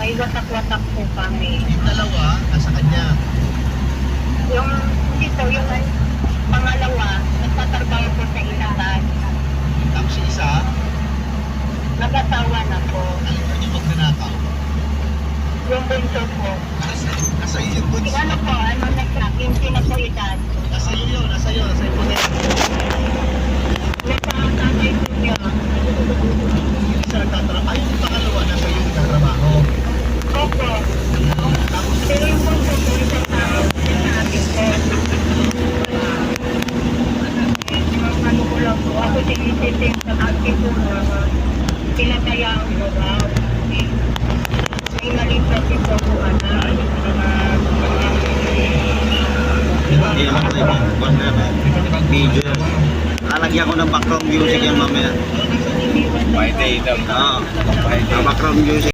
May watak-watak po kami. Yung dalawa, nasa kanya. Yung dito, yung pangalawa, nagtatrabaho po sa ilahan. Tapos yung isa, Nag-asawa na po. alin yung magnanakaw? Yung bunso po. Nasa iyo yung goods. Yung ano po, ano na 15 na po edad. Nasa iyo yun, nasa iyo po. Nasa tatay po niya. Yung isa nagtatrabaho. Ay, yung pangalawa, nasa iyo nagtatrabaho. Opo. Tapos, Pero yung bunso po, isa tao. Sa akin po. Yung ano ko lang po, ako sinisipin sa akin po na pinatayaan ko raw. May nalipat ito po, anak. Hindi lang ko yung video. Lalagyan ko ng background music yan mamaya. Iniwan na Oo, background music.